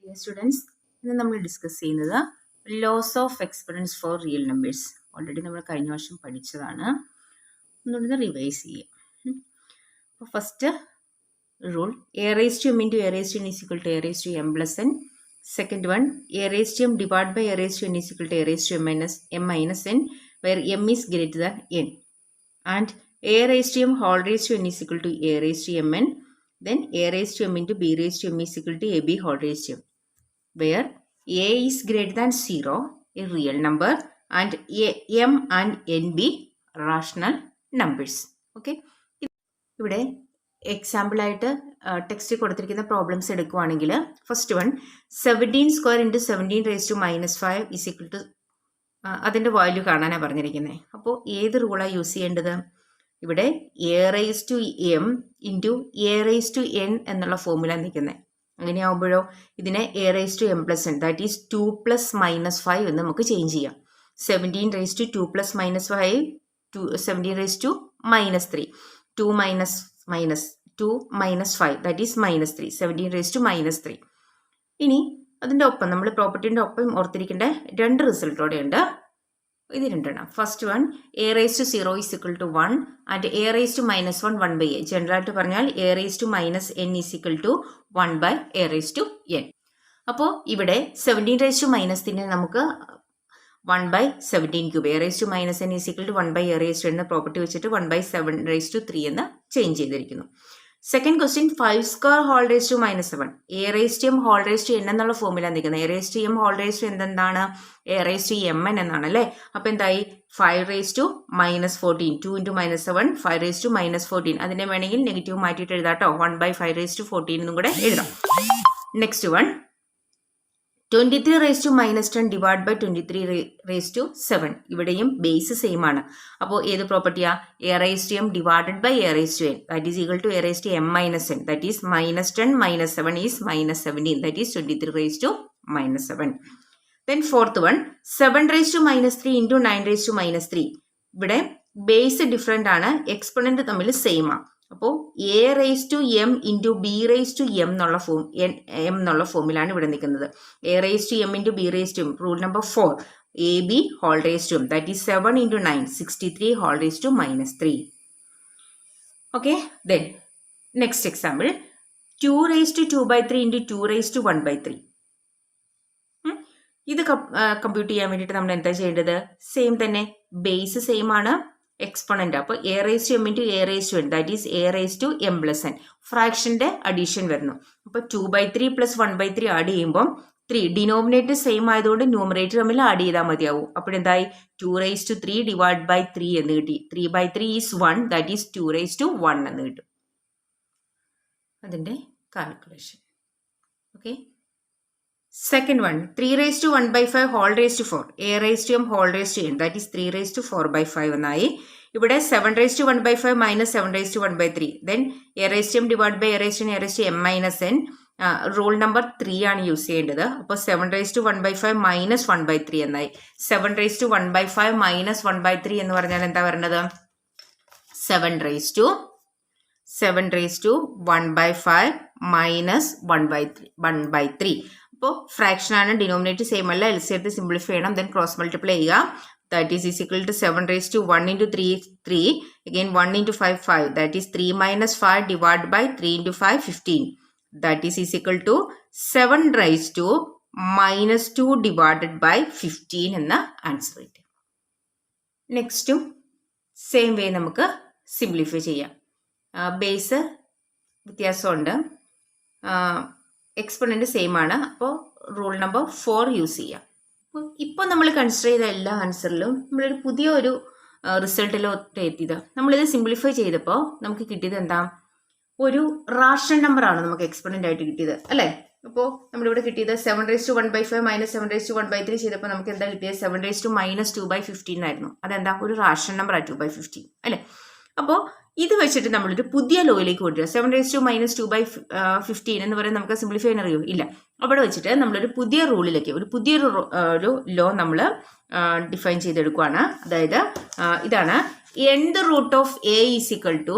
Dear students, ഇന്ന് നമ്മൾ discuss ചെയ്യുന്നത് laws of exponents for real numbers. Already നമ്മൾ കഴിഞ്ഞ വർഷം പഠിച്ചതാണ്. ഒന്നുകൂടി റിവൈസ് ചെയ്യാം. അപ്പോൾ first rule a raise to m into a raise to n is equal to a raise to m plus n. Second one a raise to m divide by a raise to n is equal to a raise to m minus n where m is greater than n. And a raise to m whole raise to n is equal to a raise to m n. Then a raised to m into b raised to m is equal to ab whole raised to m, where a is greater than 0, a real number, and m and n be rational numbers. Okay. ഇവിടെ example ആയിട്ട് text കൊടുത്തിരിക്കുന്ന problems എടുക്കുവാണെങ്കിൽ first one 17 square into 17 raise to -5 is equal to അതിൻ്റെ value കാണാനാണ് പറഞ്ഞിരിക്കുന്നത്. അപ്പോൾ ഏത് റൂളാണ് യൂസ് ചെയ്യേണ്ടത്? ഇവിടെ a raise to m into a raise to n എന്നുള്ള ഫോമുല നിൽക്കുന്നത്. അങ്ങനെയാകുമ്പോഴോ ഇതിനെ a raise to m plus n, that is 2 plus -5 എന്ന് നമുക്ക് ചേഞ്ച് ചെയ്യാം. 17 raise to 2 plus -5 17 raise to -3, 2 minus 5 that is -3, 17 raise to -3. ഇനി അതിൻ്റെ ഒപ്പം നമ്മൾ പ്രോപ്പർട്ടീൻ്റെ ഒപ്പം ഓർത്തിരിക്കേണ്ട രണ്ട് റിസൾട്ടോടെ ഉണ്ട്. ഇത് രണ്ടെണ്ണം. First one a raise to 0 is equal to 1 and a raise to -1 1/a. ജനറലായിട്ട് പറഞ്ഞാൽ a raise to -n is equal to 1/a raise to n. അപ്പോൾ ഇവിടെ 17 റേസ് ടു -3 നമുക്ക് 1/17 cube, a raise to -n is equal to 1/a raise to എന്ന property വെച്ചിട്ട് 1/7 raise to 3 എന്ന് ചേഞ്ച് ചെയ്തിരിക്കുന്നു. Second question 5 square whole raise to -7, A raise to m whole raise to n എന്നുള്ള ഫോമിലാണ് നിൽക്കുന്നത്. A raise to m whole raise to എന്താണ്? A raise to m n എന്നാണ് അല്ലേ. അപ്പോൾ എന്തായി? 5 raise to -14, 2 into -7 5 raise to -14. അതിനെ വേണമെങ്കിൽ നെഗറ്റീവ് മാറ്റിയിട്ട് എഴുതാം കേട്ടോ. 1/5 റേസ് ടു 14 എന്നും കൂടെ എഴുതാം. Next one 23 raise to -10 divide by 23 raise to 7. ഇവിടെയും ബേസ് സെയിം ആണ്. അപ്പോൾ ഏത് പ്രോപ്പർട്ടിയാ? A raise to m divided by a raise to n, that is equal to a raise to m minus n, that is -10 - 7 is -17, that is 23 raise to -7. Then fourth one 7 raise to -3 into 9 raise to -3. ഇവിടെ base different ആണ്, exponent തമ്മിൽ same ആണ്. അപ്പോൾ a raise to m into b raise to m എന്നുള്ള ഫോമിലാണ് ഇവിടെ നിൽക്കുന്നത്. A raise to m into b raise to m, rule number 4, a b whole raise to m, that is 7 into 9 63 whole raise to -3. Okay. Then next example 2 raise to 2/3 into 2 raise to 1/3. ഇത് compute ചെയ്യാൻ വേണ്ടിയിട്ട് നമ്മൾ എന്താ ചെയ്യേണ്ടത്? Same തന്നെ, base same ആണ്, exponent. അപ്പോൾ a raise to m into a raise to n, that is a raise to m plus n. ഫ്രാക്ഷൻ്റെ അഡീഷൻ വരുന്നു. അപ്പോൾ 2/3 പ്ലസ് 1/3 ആഡ് ചെയ്യുമ്പോൾ 3, ഡിനോമിനേറ്റർ സെയിം ആയതുകൊണ്ട് ന്യൂമറേറ്റർ തമ്മിൽ ആഡ് ചെയ്താൽ മതിയാവും. അപ്പോൾ എന്തായി? 2 റേസ് ടു 3 ഡിവൈഡ് ബൈ 3 എന്ന് കിട്ടി. 3/3 is 1, that is 2 raise to 1 എന്ന് കിട്ടും. അതിൻ്റെ calculation. Okay. Second one 3 raised to 1/5 whole raised to 4, a raised to m whole raised to n, that is 3 raised to 4/5 എന്നായി. ഇവിടെ 7 raised to 1/5 minus 7 raised to 1/3. Then a raised to m divided by a raised to n, a raised to m minus n. Rule number 3 ആണ് use ചെയ്യേണ്ടത്. അപ്പോൾ 7 raised to 1/5 minus 1/3 എന്നായി. 7 raised to 1/5 minus 1/3 എന്ന് പറഞ്ഞാൽ എന്താ വരുന്നത്? 7 raised to 1/5 minus 1/3. അപ്പോൾ fraction ആണ്, ഡിനോമിനേറ്റർ സെയിം അല്ല, എൽസിഎം എടുത്ത് സിംപ്ലിഫൈ ചെയ്യണം. ദെൻ ക്രോസ് മൾട്ടിപ്ലൈ ചെയ്യുക. That is equal to 7 raise to 1 into 3 again 1 into 5 that is 3 - 5 divide by 3 into 5 15, that is equal to 7 raise to -2 divided by 15 എന്ന answer കിട്ടും. നെക്സ്റ്റും same way നമുക്ക് simplify ചെയ്യാം. Base വ്യത്യാസമുണ്ട്, exponent same ആണ്. അപ്പോൾ rule number 4 use ചെയ്യാം. അപ്പോൾ ഇപ്പോൾ നമ്മൾ കൺസിഡർ ചെയ്ത എല്ലാ ആൻസറിലും നമ്മളൊരു പുതിയൊരു റിസൾട്ടിലോട്ട് എത്തിയത്. നമ്മളിത് സിംപ്ലിഫൈ ചെയ്തപ്പോൾ നമുക്ക് കിട്ടിയത് എന്താ? ഒരു റാഷണൽ നമ്പറാണ് നമുക്ക് എക്സ്പൊണൻ്റ് ആയിട്ട് കിട്ടിയത് അല്ലേ. അപ്പോൾ നമ്മളിവിടെ കിട്ടിയത് 7 raise to 1/5 minus 7 raise to 1/3 ചെയ്തപ്പോൾ നമുക്ക് എന്താ കിട്ടിയത്? 7 റേസ് ടു -2/15 ആയിരുന്നു. അതെന്താ? ഒരു റാഷണൽ നമ്പറാണ് 2/15 അല്ലേ. അപ്പോൾ ഇത് വെച്ചിട്ട് നമ്മളൊരു പുതിയ ലോയിലേക്ക് കൊണ്ടുവരിക. 7 റേസ് ടു -2/15 എന്ന് പറയുന്നത് നമുക്ക് സിംപ്ലിഫൈ ചെയ്യാൻ അറിയോ? ഇല്ല. അവിടെ വെച്ചിട്ട് നമ്മളൊരു പുതിയ റൂളിലേക്ക്, ഒരു ലോ നമ്മൾ ഡിഫൈൻ ചെയ്തെടുക്കുകയാണ്. അതായത് ഇതാണ്, nth root of a is equal to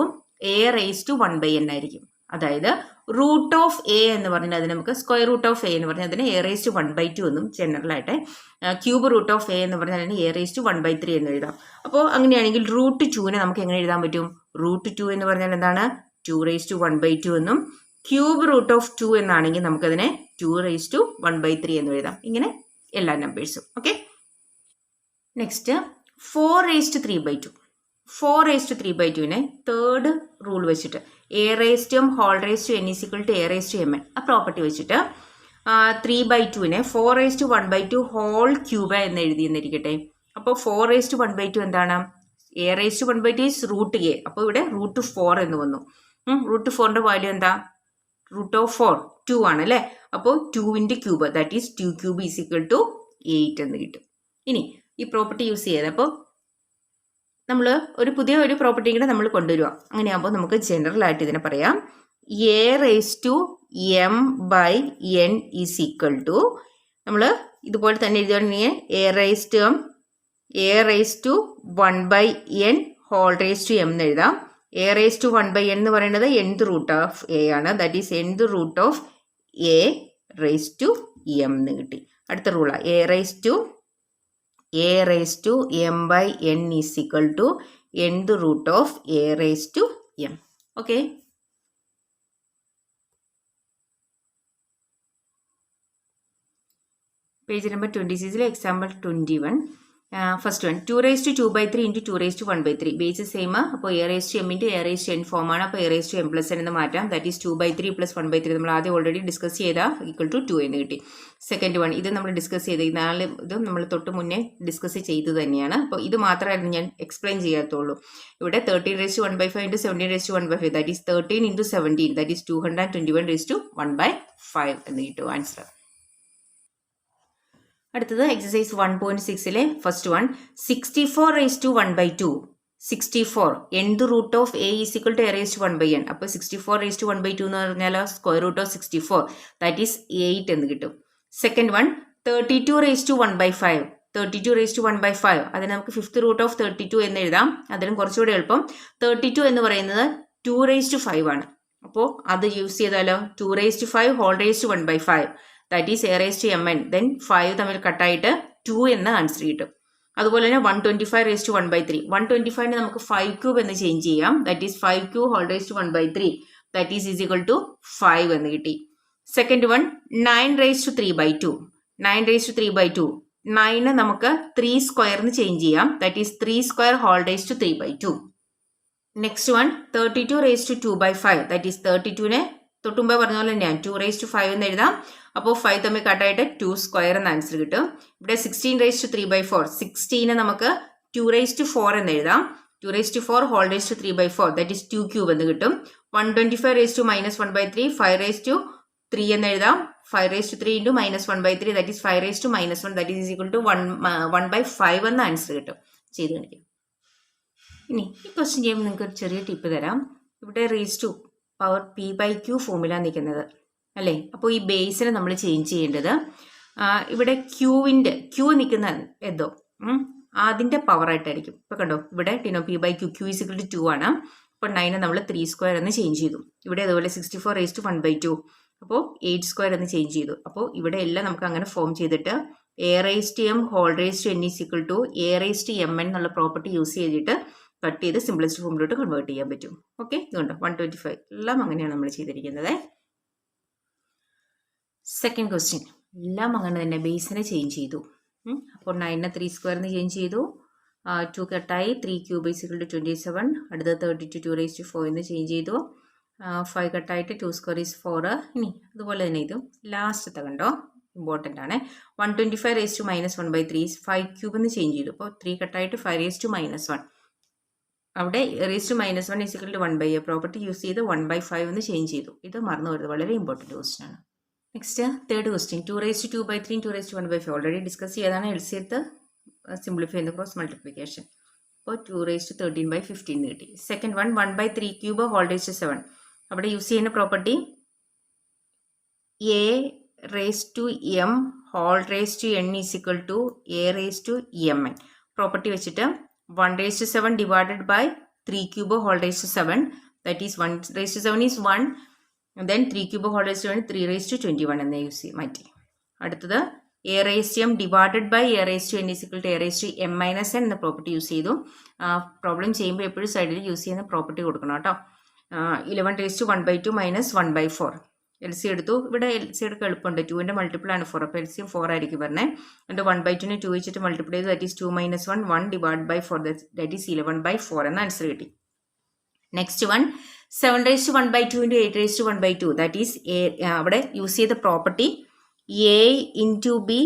a raise to 1/n ആയിരിക്കും. അതായത് റൂട്ട് ഓഫ് എ എന്ന് പറഞ്ഞാൽ അത് നമുക്ക് സ്ക്വയർ റൂട്ട് ഓഫ് എ എന്ന് പറഞ്ഞാൽ അതിന് എ റേസ് ടു 1/2 എന്നും ജനറലായിട്ട് ക്യൂബ് റൂട്ട് ഓഫ് എ എന്ന് പറഞ്ഞാൽ അതിന് എ റേസ് ടു 1/3 എന്ന് എഴുതാം. അപ്പോൾ അങ്ങനെയാണെങ്കിൽ റൂട്ട് 2നെ നമുക്ക് എങ്ങനെ എഴുതാൻ പറ്റും? റൂട്ട് 2 എന്ന് പറഞ്ഞാൽ എന്താണ്? 2 റേസ് ടു 1/2 എന്നും ക്യൂബ് റൂട്ട് ഓഫ് 2 എന്നാണെങ്കിൽ നമുക്കതിനെ 2 റേസ് ടു 1/3 എന്ന് എഴുതാം. ഇങ്ങനെ എല്ലാ നമ്പേഴ്സും. Okay, next 4 raise to 3/2. 4 raise to 3/2നെ തേർഡ് റൂൾ വെച്ചിട്ട് a raise to m whole raise to n is equal to a raise to m n ആ പ്രോപ്പർട്ടി വെച്ചിട്ട് 3/2നെ 4 റേസ് ടു 1/2 ഹോൾ ക്യൂബ് എന്ന് എഴുതിയെന്നിരിക്കട്ടെ. അപ്പോൾ 4 റേസ് ടു 1/2 എന്താണ്? A raise to 1/2 is root a. അപ്പോൾ ഇവിടെ റൂട്ട് 4 എന്ന് വന്നു. റൂട്ട് 4ന്റെ വാല്യൂ എന്താ? റൂട്ട് ഓഫ് 4 2 ആണ് അല്ലേ? അപ്പോൾ 2 cube that is 2 cube is equal to 8 എന്ന് കിട്ടും. ഇനി ഈ പ്രോപ്പർട്ടി യൂസ് ചെയ്ത് അപ്പോൾ നമ്മൾ പുതിയ ഒരു പ്രോപ്പർട്ടി കൂടെ നമ്മൾ കൊണ്ടുവരിക. അങ്ങനെയാകുമ്പോൾ നമുക്ക് ജനറൽ ആയിട്ട് ഇതിനെ പറയാം a raise to m by n is equal to, നമ്മൾ ഇതുപോലെ തന്നെ എഴുതുകയാണെങ്കിൽ a raise to 1/n whole raise to m എന്ന് എഴുതാം. എ റേസ് ടു 1/n എന്ന് പറയുന്നത് nth റൂട്ട് ഓഫ് എ ആണ്. That is nth root of a raise to m എന്ന് കിട്ടി. അടുത്ത റൂളാണ് a raise to m by n is equal to nth root of a raise to m. Okay, page number 26 example 21. First one 2 raise to 2/3 into 2 raise to 1/3 base same. അപ്പോൾ a raise to m into a raise to n ഫോമാണ്. അപ്പോൾ a raise to m plus n എന്ന് മാറ്റാം. That is 2/3 plus 1/3 നമ്മൾ ആദ്യം already discuss ചെയ്താൽ equal to 2 എന്ന് കിട്ടി. സെക്കൻഡ് വൺ ഇത് നമ്മൾ ഡിസ്കസ് ചെയ്ത് ഇതും നമ്മൾ തൊട്ട് മുന്നേ ഡിസ്കസ് ചെയ്തു തന്നെയാണ്. അപ്പോൾ ഇത് മാത്രമായിരുന്നു ഞാൻ എക്സ്പ്ലെയിൻ ചെയ്യാത്തുള്ളൂ. ഇവിടെ 13 raise to 1/5 into 17 raise to 1/5 that is 13 into 17 that is 221 raise to 1/5 എന്ന് കിട്ടും ആൻസർ. അടുത്തത് exercise 1.6 first one 64 raise to 1/2. 64 nth root of a is equal to a raise to 1/n. അപ്പോൾ 64 റേസ് ടു 1/2 എന്ന് പറഞ്ഞാൽ square root of 64 that is 8 എന്ന് കിട്ടും. Second one 32 raise to 1/5. 32 raise to 1/5 അതിന് നമുക്ക് 5th റൂട്ട് ഓഫ് 32 എന്ന് എഴുതാം. അതിനും കുറച്ചുകൂടി എളുപ്പം 32 എന്ന് പറയുന്നത് 2 റേസ് ടു 5 ആണ്. അപ്പോൾ അത് യൂസ് ചെയ്താലോ 2 raise to 5 whole raise to 1/5 that is a raise to m n. Then 5 തമ്മിൽ കട്ടായിട്ട് 2 എന്ന ആൻസർ കിട്ടും. അതുപോലെ തന്നെ 125 റേസ് ടു 1/3. 125നെ നമുക്ക് 5 ക്യൂബ് എന്ന് ചേഞ്ച് ചെയ്യാം. That is 5 cube whole raise to 1/3 that is equal to 5 എന്ന് കിട്ടി. Second one 9 raise to 3/2. 9 raise to 3/2 9 നമുക്ക് 3 സ്ക്വയറിന് ചേഞ്ച് ചെയ്യാം. That is 3 square whole raise to 3/2. Next one 32 raise to 2/5 that is 32നെ തൊട്ടുമുമ്പേ പറഞ്ഞ പോലെ ഞാൻ 2 റേസ് ടു 5 എന്ന് എഴുതാം. അപ്പോൾ 5 തമ്മിൽ കട്ടായിട്ട് 2 സ്ക്വയർ എന്ന ആൻസർ കിട്ടും. ഇവിടെ 16 റേസ് ടു 3/4 16നെ നമുക്ക് 2 റേസ് ടു 4 എന്ന് എഴുതാം. 2 raise to 4 whole raise to 3/4 that is 2 cube എന്ന് കിട്ടും. 125 റേസ് ടു -1/3 5 റേസ് ടു 3 എന്ന് എഴുതാം. 5 raise to 3 into -1/3 that is 5 raise to -1 that is equal to 1/5 എന്ന ആൻസർ കിട്ടും. ചെയ്ത് കാണിക്കും. ഇനി ഈ ക്വസ്റ്റ്യൻ ചെയ്യുമ്പോൾ നിങ്ങൾക്ക് ഒരു ചെറിയ ടിപ്പ് തരാം. ഇവിടെ raise to power p/q formula നിൽക്കുന്നത് അല്ലേ? അപ്പോൾ ഈ ബേസിനെ നമ്മൾ ചേഞ്ച് ചെയ്യേണ്ടത് ഇവിടെ ക്യൂ നിൽക്കുന്ന എന്തോ അതിൻ്റെ പവറായിട്ടായിരിക്കും. ഇപ്പോൾ കണ്ടോ ഇവിടെ p/q q is equal to 2 ആണ്. അപ്പോൾ 9 നമ്മൾ 3 സ്ക്വയർ എന്ന് ചേഞ്ച് ചെയ്തു. ഇവിടെ അതുപോലെ 64 റേസ് ടു 1/2 അപ്പോൾ 8 സ്ക്വയർ എന്ന് ചേഞ്ച് ചെയ്തു. അപ്പോൾ ഇവിടെ എല്ലാം നമുക്ക് അങ്ങനെ ഫോം ചെയ്തിട്ട് a raise to m whole raise to n is equal to a raise to m n എന്നുള്ള പ്രോപ്പർട്ടി യൂസ് ചെയ്തിട്ട് കട്ട് ചെയ്ത് സിംപ്ലസ്റ്റ് ഫോമിലോട്ട് കൺവേർട്ട് ചെയ്യാൻ പറ്റും. ഓക്കെ, ഇതുകൊണ്ട് 125 എല്ലാം അങ്ങനെയാണ് നമ്മൾ ചെയ്തിരിക്കുന്നത്. സെക്കൻഡ് ക്വസ്റ്റ്യൻ എല്ലാം അങ്ങനെ തന്നെ ബേസിനെ ചേഞ്ച് ചെയ്തു. അപ്പോൾ 9നെ 3 സ്ക്വയറിന് ചേഞ്ച് ചെയ്തു. 2 കട്ടായി 3 ക്യൂബ് ഈസ് ഈക്വൽ ടു 27. അടുത്ത 32 2 റേസ് ടു 4 എന്ന് ചേഞ്ച് ചെയ്തു. 5 കട്ടായിട്ട് 2 സ്ക്വയർ ഈസ് 4. ഇനി അതുപോലെ തന്നെ ഇതും ലാസ്റ്റത്തെ കണ്ടോ ഇമ്പോർട്ടൻ്റ് ആണ്. 125 റേസ് ടു -1/3 5 ക്യൂബ് എന്ന് ചേഞ്ച് ചെയ്തു. അപ്പോൾ 3 കട്ടായിട്ട് 5 റേസ് ടു -1 അവിടെ raise to -1 is equal to 1/a property use ചെയ്ത് 1/5 എന്ന് ചേഞ്ച് ചെയ്തു. ഇത് മറന്നു വരുന്നത് വളരെ ഇമ്പോർട്ടൻറ്റ് ക്വസ്റ്റ്യൻ ആണ്. Next third question 2 raise to 2/3 2 raise to 1/5 already discuss ചെയ്താണ്. എൽസിയത്ത് സിംപ്ലിഫൈ ചെയ്യുന്ന ക്രോസ് മൾട്ടിപ്ലിക്കേഷൻ. അപ്പോൾ 2 റേസ് ടു 13/15 കിട്ടി. Second one 1/3 cube whole raise to 7 അവിടെ യൂസ് ചെയ്യുന്ന property a raise to m whole raise to n is equal to a raise to m n property വെച്ചിട്ട് 1 raised to 7 divided by 3 cube whole raised to 7 that is 1 raised to 7 is 1 then 3 cube whole raise to 3 raise to 21 എന്ന് use ചെയ്യും മാറ്റി. അടുത്തത് a raise to m divided by a raise to n equal to a raise to m minus n എന്ന property use ചെയ്തു. Problem ചെയ്യുമ്പോൾ എപ്പോഴും സൈഡിൽ use ചെയ്യുന്ന പ്രോപ്പർട്ടി കൊടുക്കണം കേട്ടോ. 11 raise to 1/2 minus 1/4. L C എടുത്തു. ഇവിടെ എൽ സി എടുക്കാൻ എളുപ്പമുണ്ട്. 2ൻ്റെ മൾട്ടിപ്പിൾ ആണ് 4. അപ്പോൾ എൽ സി 4 ആയിരിക്കും പറഞ്ഞത്. എന്നിട്ട് 1/2നെ 2 വെച്ചിട്ട് മൾട്ടിപ്പിൾ ചെയ്ത് that is 2 minus 1 1 divide by 4 that is 11/4 എന്ന ആൻസർ കിട്ടി. Next one 7 raise to 1/2 into 8 raise to 1/2 that is അവിടെ യൂസ് ചെയ്ത property a into b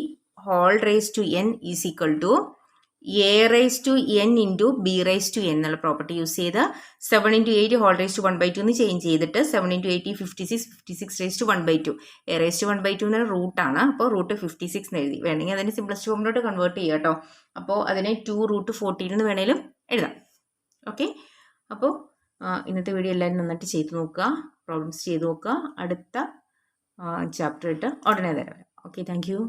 whole raise to n is equal to a raise to n into b raise to n എന്നുള്ള property use ചെയ്ത് 7 into 8 whole raise to 1/2 എന്ന് change ചെയ്തിട്ട് 7 into 8 56 raise to 1/2 എ raise to 1/2 എന്ന റൂട്ടാണ്. അപ്പോൾ root 56 എന്ന് എഴുതി. വേണമെങ്കിൽ അതിനെ സിംപ്ലസ്റ്റ് ഫോമിലോട്ട് കൺവേർട്ട് ചെയ്യുക കേട്ടോ. അപ്പോൾ അതിനെ 2 റൂട്ട് 14 എന്ന് വേണേലും എഴുതാം. ഓക്കെ, അപ്പോൾ ഇന്നത്തെ വീഡിയോ എല്ലാവരും നന്നായിട്ട് ചെയ്ത് നോക്കുക, പ്രോബ്ലംസ് ചെയ്ത് നോക്കുക. അടുത്ത ചാപ്റ്റർ ഇട്ട് ഉടനെ തരാം. Okay, thank you.